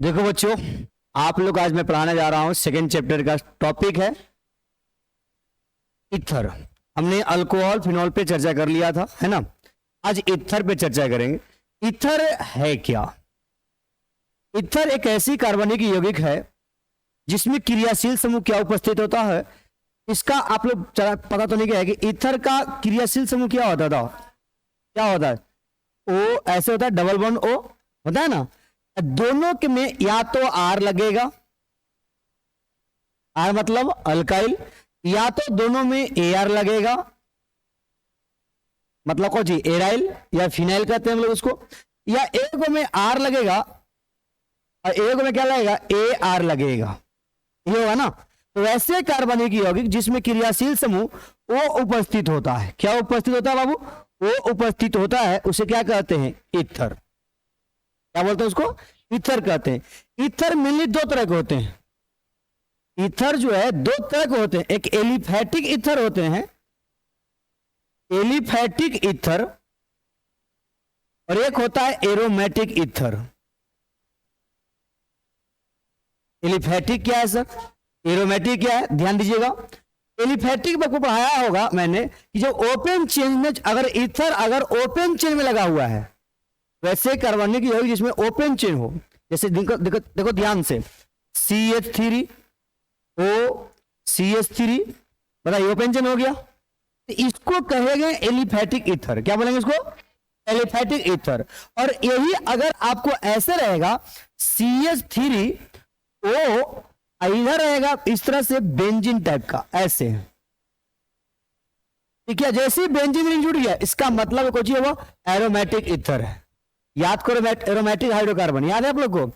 देखो बच्चों, आप लोग आज मैं पढ़ाने जा रहा हूं सेकेंड चैप्टर का टॉपिक है ईथर। हमने अल्कोहल फिनॉल पे चर्चा कर लिया था, है ना। आज ईथर पे चर्चा करेंगे। ईथर है क्या? ईथर एक ऐसी कार्बनिक यौगिक है जिसमें क्रियाशील समूह क्या उपस्थित होता है। इसका आप लोग पता तो नहीं क्या है कि ईथर का क्रियाशील समूह क्या होता था। क्या होता है? ओ ऐसे होता है, डबल बॉन्ड ओ होता है ना। दोनों के में या तो आर लगेगा, आर मतलब अल्काइल, या तो दोनों में ए आर लगेगा, मतलब कौन सी एराइल या फिनाइल कहते हैं हम लोग उसको। या एक में आर लगेगा और एक में क्या लगेगा, ए आर लगेगा, ये होगा ना। तो वैसे कार्बनिक यौगिक जिसमें क्रियाशील समूह वो उपस्थित होता है। क्या उपस्थित होता है बाबू? वो उपस्थित होता है, उसे क्या कहते हैं? ईथर। क्या बोलते हैं उसको? ईथर कहते हैं। ईथर मेनली दो तरह के होते हैं। ईथर जो है दो तरह के होते हैं, एक एलिफैटिक ईथर होते हैं, एलिफैटिक ईथर, और एक होता है एरोमेटिक ईथर। एलिफैटिक क्या है सर? एरोमेटिक क्या है? ध्यान दीजिएगा। एलिफैटिक आपको पढ़ाया होगा मैंने कि जो ओपन चेन में अगर ईथर अगर ओपन चेन में लगा हुआ है, वैसे कार्बनिक यौगिक जिसमें ओपन चेन हो, जैसे देखो ध्यान से, CH3 O CH3, बताइए ओपन चेन हो गया, तो इसको कहेंगे एलिफैटिक ईथर। क्या बोलेंगे इसको? Aliphatic ether. और यही अगर आपको ऐसे रहेगा CH3 O इधर रहेगा इस तरह से बेंजीन टाइप का, ऐसे, ठीक है। जैसे ही बेंजीन रिंग जुड़ गया, इसका मतलब कुछ ही वो एरोमेटिक ईथर है। याद करो, एरोमेटिक हाइड्रोकार्बन याद है आप लोग को?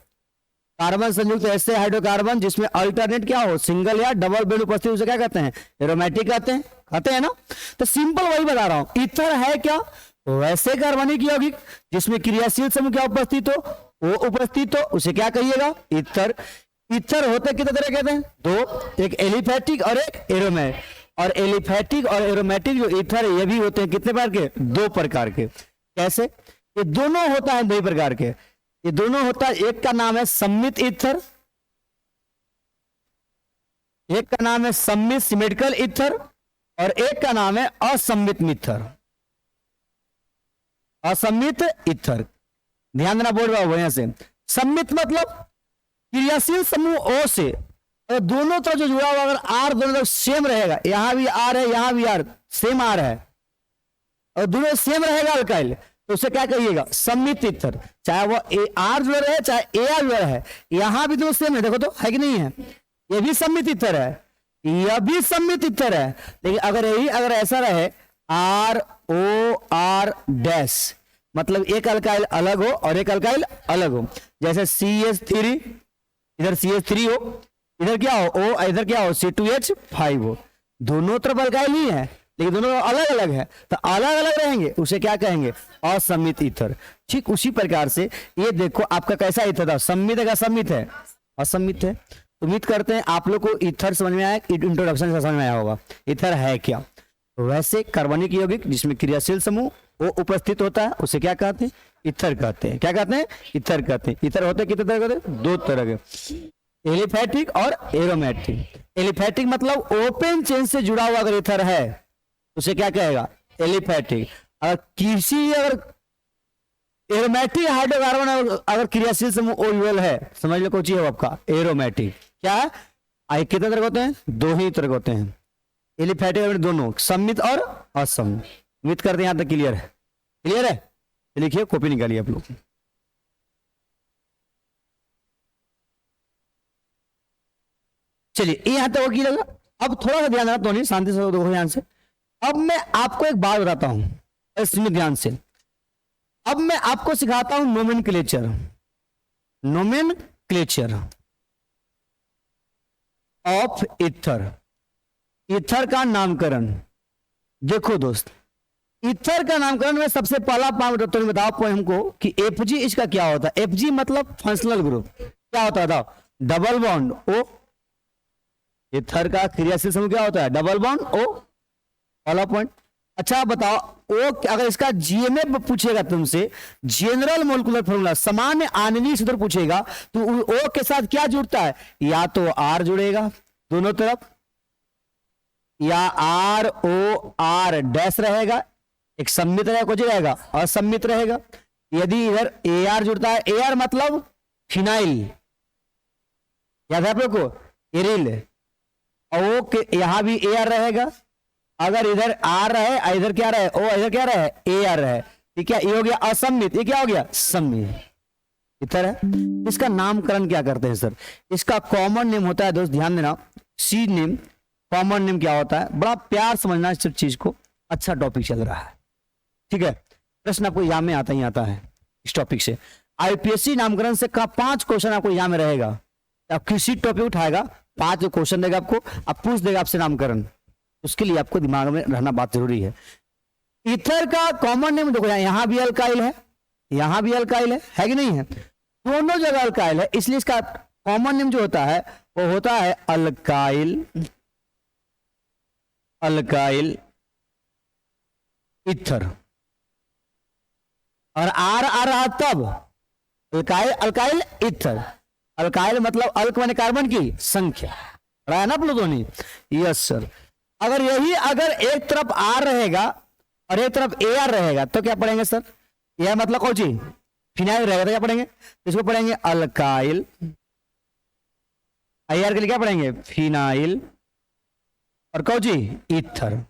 कार्बन संयुक्त ऐसे हाइड्रोकार्बन जिसमें अल्टरनेट क्या हो, सिंगल या डबल बॉन्ड उपस्थित, उसे क्या कहते हैं? एरोमेटिक कहते हैं ना। तो सिंपल वही बता रहा हूं। ईथर है क्या? वैसे कार्बनिक यौगिक जिसमें क्रियाशील समूह क्या उपस्थित हो, वो उपस्थित हो, उसे क्या कहिएगा? ईथर। ईथर होते कितने तरह कहते हैं? दो, एक एलिफैटिक और एक एरोमेटिक। और एलिफैटिक और एरोमेटिक जो ईथर है ये भी होते हैं कितने प्रकार के? दो प्रकार के। कैसे? ये दोनों होता है दो प्रकार के। ये दोनों होता है, एक का नाम है सम्मित ईथर, एक का नाम है सम्मित सिमेट्रिकल ईथर, और एक का नाम है असम्मित ईथर। असम्मित ईथर, ध्यान देना बोल रहा हूं यहां से। सम्मित मतलब क्रियाशील समूह ओ से और दोनों तरफ जो जुड़ा हुआ, अगर आर दोनों तरफ सेम रहेगा, यहां भी आर है यहां भी आर, सेम आर है, और दोनों सेम रहेगा अल्काइल, तो उसे क्या कहिएगा? सम्मित ईथर। चाहे वो आर जुड़ा रहे चाहे ए आर जुड़ा है, यहां भी दोनों सेम है, देखो तो है कि नहीं है? ये भी सम्मित ईथर है, यह भी सम्मित ईथर है। लेकिन अगर ऐसा रहे आर ओ आर डैश, मतलब एक अल्काइल अलग हो और एक अल्काइल अलग हो, जैसे CH3, इधर CH3 हो, इधर क्या हो O, इधर क्या हो C2H5 हो, दोनों तरफ अल्काइल ही है लेकिन दोनों अलग अलग है, तो अलग अलग रहेंगे, उसे क्या कहेंगे? असम्मित ईथर। ठीक उसी प्रकार से ये देखो आपका कैसा ईथर था, सम्मित है का सम्मित है? असम्मित है। उम्मीद करते हैं आप लोग को ईथर समझ में आया, इंट्रोडक्शन से समझ में आया होगा ईथर है क्या। वैसे कार्बनिक यौगिक जिसमें क्रियाशील समूह वो उपस्थित होता है, उसे क्या कहते हैं? ईथर कहते हैं। क्या कहते हैं? ईथर कहते हैं। ईथर होते कितने तरह के? दो तरह के, एलिफैटिक और एरोमेटिक। एलिफैटिक मतलब ओपन चेन से जुड़ा हुआ अगर ईथर है उसे क्या कहेगा? एलिफैटिक। अगर एरोमेटिक हाइड्रोकार्बन अगर क्रियाशील समूह ओयूएल है, समझ लो कुछ है आपका एरोमेटिक। क्या है? कितने तरह होते हैं? दो ही तरह होते हैं, एलिफैटिक दोनों, सम्मित और असम्मित। उम्मीद करते हैं यहां तक क्लियर है। क्लियर है? लिखिए, कॉपी निकालिए आप लोग। चलिए यहां तक की लगा। अब थोड़ा सा ध्यान देना, तो नहीं शांति से देखो ध्यान से। अब मैं आपको एक बात बताता हूं, सुनिए ध्यान से। अब मैं आपको सिखाता हूं nomenclature. Nomenclature of ether, ether का नामकरण। देखो दोस्त, ईथर का नामकरण में सबसे पहला पार्ट बताओ हमको कि Fg इसका क्या होता है? Fg मतलब फंक्शनल ग्रुप। क्या होता है? Double bond O। ईथर का क्रियाशील समूह क्या होता है? Double bond O। पहला पॉइंट। अच्छा बताओ, ओ अगर इसका जीएमए पूछेगा तुमसे, जनरल मोलिकुलर फॉर्मूला, सामान्य आणविक सूत्र पूछेगा, तो ओ के साथ क्या जुड़ता है? या तो आर जुड़ेगा दोनों तरफ, या आर ओ आर डैश रहेगा, एक सम्मित रहेगा, कुछ रहेगा असम्मित रहेगा। यदि इधर ए आर जुड़ता है, ए आर मतलब फिनाइल, याद है आप लोग को, एरिल, और ओ के यहां भी ए आर रहेगा। अगर इधर आर रहे, इधर क्या रहे ओ, इधर क्या रहे ए आर रहे, ठीक है, ये हो गया असम्मित, ये क्या हो गया सम्मित, इधर है। इसका नामकरण क्या करते हैं सर? इसका कॉमन नेम होता है दोस्त, ध्यान देना, सी नेम, कॉमन नेम क्या होता है, बड़ा प्यार समझना इस चीज को, अच्छा टॉपिक चल रहा है, ठीक है। प्रश्न आपको यहाँ में आता ही आता है इस टॉपिक से। आईपीएससी नामकरण से का 5 क्वेश्चन आपको यहाँ में रहेगा, आप किसी टॉपिक उठाएगा 5 क्वेश्चन देगा आपको, आप पूछ देगा आपसे नामकरण, उसके लिए आपको दिमाग में रहना बात जरूरी है। ईथर का कॉमन नेम देखो, यहां भी अल्काइल है, यहां भी अल्काइल है कि नहीं है, दोनों जगह अल्काइल है, इसलिए इसका कॉमन नेम जो होता है वो होता है अल्काइल, अल्काइल ईथर। और आर आ रहा तब अल्काइल, अल्काइल ईथर, अल्काइल मतलब अल्क माने कार्बन की संख्या, रहा है ना प्लूटोनी, यस सर। अगर यही अगर एक तरफ आर रहेगा और एक तरफ ए आर रहेगा तो क्या पढ़ेंगे सर? यह मतलब कौन चीज फिनाइल रहेगा तो क्या पढ़ेंगे? इसको पढ़ेंगे अल्काइल, आई आर के लिए क्या पढ़ेंगे? फिनाइल, और कौन चीज ईथर,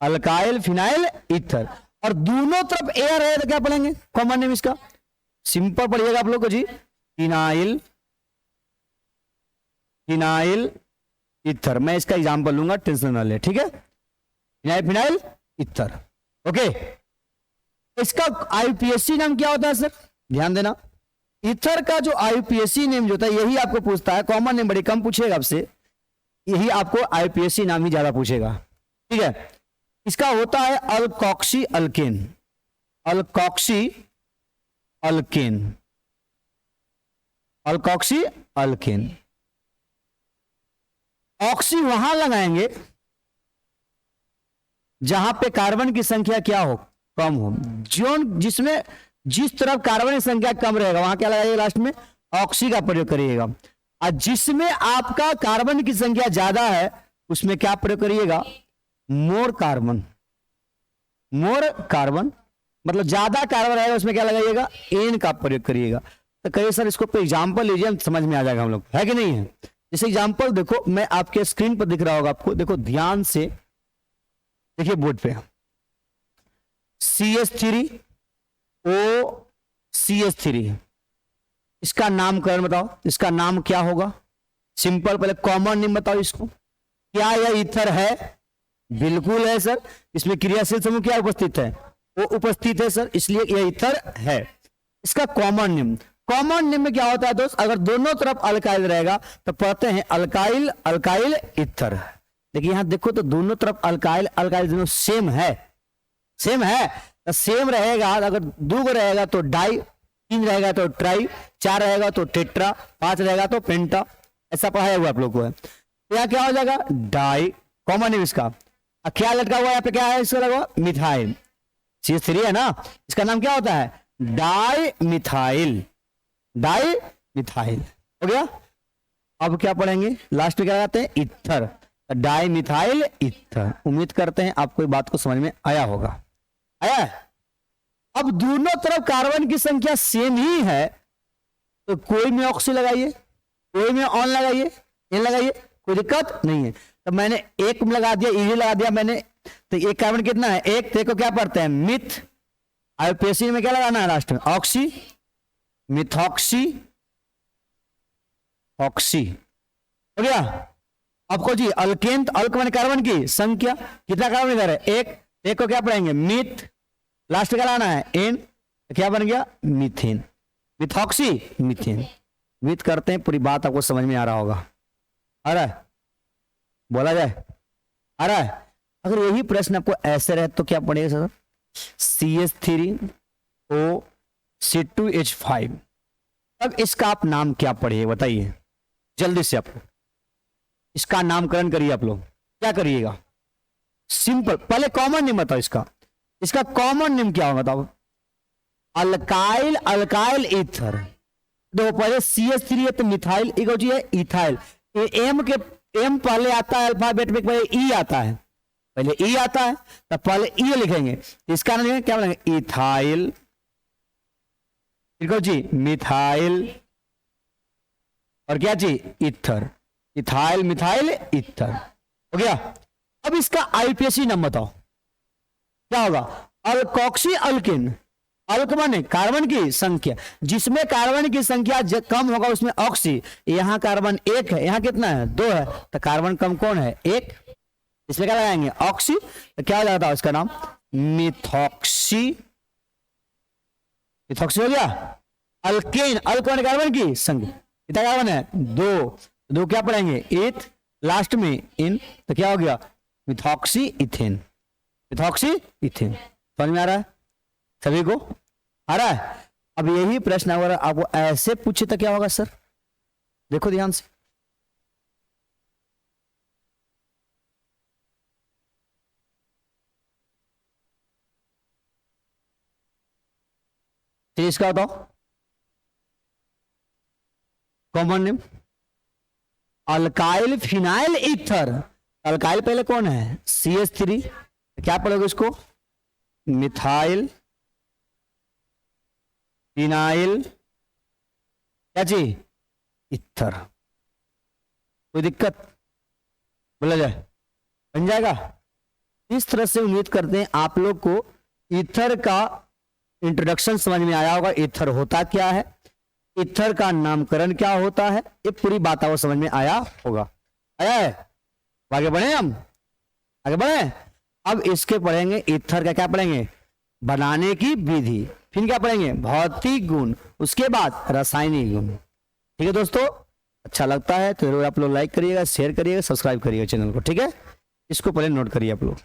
अल्काइल फिनाइल ईथर। और दोनों तरफ ए आर है तो क्या पढ़ेंगे कॉमन नेम इसका? सिंपल पढ़िएगा आप लोग को जी, फिनाइल, फिनाइल ईथर। मैं इसका एग्जांपल लूंगा, टेंशन ना ले, ठीक है, फिनाइल फिनाइल ईथर, ओके। इसका आईपीएससी नाम क्या होता है सर? ध्यान देना, ईथर का जो आईपीएससी नेम जो होता है यही आपको पूछता है, कॉमन नेम बड़ी कम पूछेगा आपसे, यही आपको आईपीएससी नाम ही ज्यादा पूछेगा, ठीक है। इसका होता है alkoxy alkane, alkoxy alkane, alkoxy alkane. Oxy वहां लगाएंगे जहां पे कार्बन की संख्या क्या हो? कम हो। जोन जिसमें जिस तरफ कार्बन की संख्या कम रहेगा वहां क्या लगाइएगा? लास्ट में ऑक्सी का प्रयोग करिएगा। और जिसमें आपका कार्बन की संख्या ज्यादा है उसमें क्या प्रयोग करिएगा? मोर कार्बन, मोर कार्बन मतलब ज्यादा कार्बन रहेगा उसमें क्या लगाइएगा? एन का प्रयोग करिएगा। तो कहिए सर इसको कोई एग्जाम्पल लीजिए, हम समझ में आ जाएगा हम लोग, है कि नहीं है? जैसे एग्जाम्पल देखो, मैं आपके स्क्रीन पर दिख रहा होगा आपको, देखो ध्यान से देखिए बोर्ड पे, CH3OCH3, इसका नामकरण बताओ, इसका नाम क्या होगा? सिंपल, पहले कॉमन नेम बताओ इसको। क्या यह ईथर है? बिल्कुल है सर, इसमें क्रियाशील समूह क्या उपस्थित है? वो उपस्थित है सर, इसलिए यह ईथर है। इसका कॉमन नेम, कॉमन नेम में क्या होता है दोस्त? अगर दोनों तरफ अल्काइल रहेगा तो पढ़ते हैं अल्काइल, अल्काइल ईथर। लेकिन यहां देखो तो दोनों तरफ अल्काइल, अल्काइल दोनों सेम है, सेम है, तो सेम रहेगा। अगर 2 रहेगा तो डाई, 3 रहेगा तो ट्राई, 4 रहेगा तो टेट्रा, 5 रहेगा तो पेंटा, ऐसा पढ़ाया हुआ आप लोग को है। तो यहाँ क्या हो जाएगा? डाई, कॉमन नेम इसका। क्या लटका हुआ यहाँ पे? क्या है इसका लगा हुआ? मिथाइल, CH3 है ना, इसका नाम क्या होता है? डाई मिथाइल, डाई मिथाइल, हो गया। अब क्या पढ़ेंगे? लास्ट में क्या लगाते हैं? Ether, di methyl ether. उम्मीद करते हैं आपको बात को समझ में आया होगा, आया है? अब दोनों तरफ कार्बन की संख्या सेम ही है तो कोई में ऑक्सी लगाइए, कोई में ऑन लगाइए, एन लगाइए, कोई दिक्कत नहीं है। तो मैंने एक में लगा दिया, इजी लगा दिया मैंने, तो एक कार्बन कितना है? एक। देखो क्या पढ़ते हैं? मिथ, आईपीएससी में क्या लगाना है लास्ट में? ऑक्सी, मिथॉक्सी, ऑक्सी, हो गया। आपको जी अल्केन, अल्क माने कार्बन की संख्या, कितना कार्बन इधर है? एक को क्या पढ़ेंगे? मिथ, लास्ट क्या लाना है? एन, क्या बन गया? Methane, methoxy methane. विथ करते हैं, पूरी बात आपको समझ में आ रहा होगा, आ रहा है? बोला जाए, आ रहा है? अगर यही प्रश्न आपको ऐसे रहे तो क्या पढ़ेगा सर? CH3OC2H5। अब इसका आप नाम क्या पढ़िए बताइए जल्दी से, आप इसका नामकरण करिए। आप लोग क्या करिएगा? सिंपल, पहले कॉमन नेम बताओ इसका, इसका कॉमन नेम क्या होगा बताओ? Alkyl, alkyl ether. देखो पहले CH3 है तो मिथाइल, एक हो है इथाइल। एम के एम पहले आता है अल्फाबेट में, पहले ई आता है, पहले ई आता है, तो पहले ई लिखेंगे, इसका नाम क्या बोलेंगे? इथाइल। देखो जी मिथाइल और क्या जी? इथर। इथाइल मिथाइल इथर हो गया। अब इसका आईपीएसी नाम बताओ क्या होगा? Alkoxy alkene. अल्क माने कार्बन की संख्या, जिसमें कार्बन की संख्या कम होगा उसमें ऑक्सी। यहां कार्बन 1 है, यहां कितना है? 2 है, तो कार्बन कम कौन है? 1, इसमें क्या लगाएंगे? ऑक्सी। तो क्या हो जाता है उसका नाम? मिथॉक्सी। मिथॉक्सी हो गया। अल्केन, अल्कोन कार्बन की संख्या कितना कार्बन है? 2, 2 क्या पढ़ेंगे? इथ, लास्ट में इन, तो क्या हो गया? Methoxy ethane. Methoxy ethane. समझ में आ रहा है सभी को? आ रहा है? अब यही प्रश्न अगर आपको ऐसे पूछे तो क्या होगा सर? देखो ध्यान से, तो इसका बताओ common name. Alkyl phenyl ether. Alkyl पहले कौन है? CH3, क्या पढ़ोगे इसको? मिथाइल फिनाइल क्या चीज? इथर। कोई दिक्कत बोला जाए? बन जाएगा। इस तरह से उम्मीद करते हैं आप लोग को ईथर का इंट्रोडक्शन समझ में आया होगा। ईथर होता क्या है, ईथर का नामकरण क्या होता है, ये पूरी बात आपको समझ में आया होगा। आया है? आगे बढ़े, हम आगे बढ़े। अब इसके पढ़ेंगे ईथर का क्या पढ़ेंगे? बनाने की विधि, फिर क्या पढ़ेंगे? भौतिक गुण, उसके बाद रासायनिक गुण। ठीक है दोस्तों, अच्छा लगता है तो जरूर आप लोग लाइक करिएगा, शेयर करिएगा, सब्सक्राइब करिएगा चैनल को। ठीक है, इसको पहले नोट करिए आप लोग।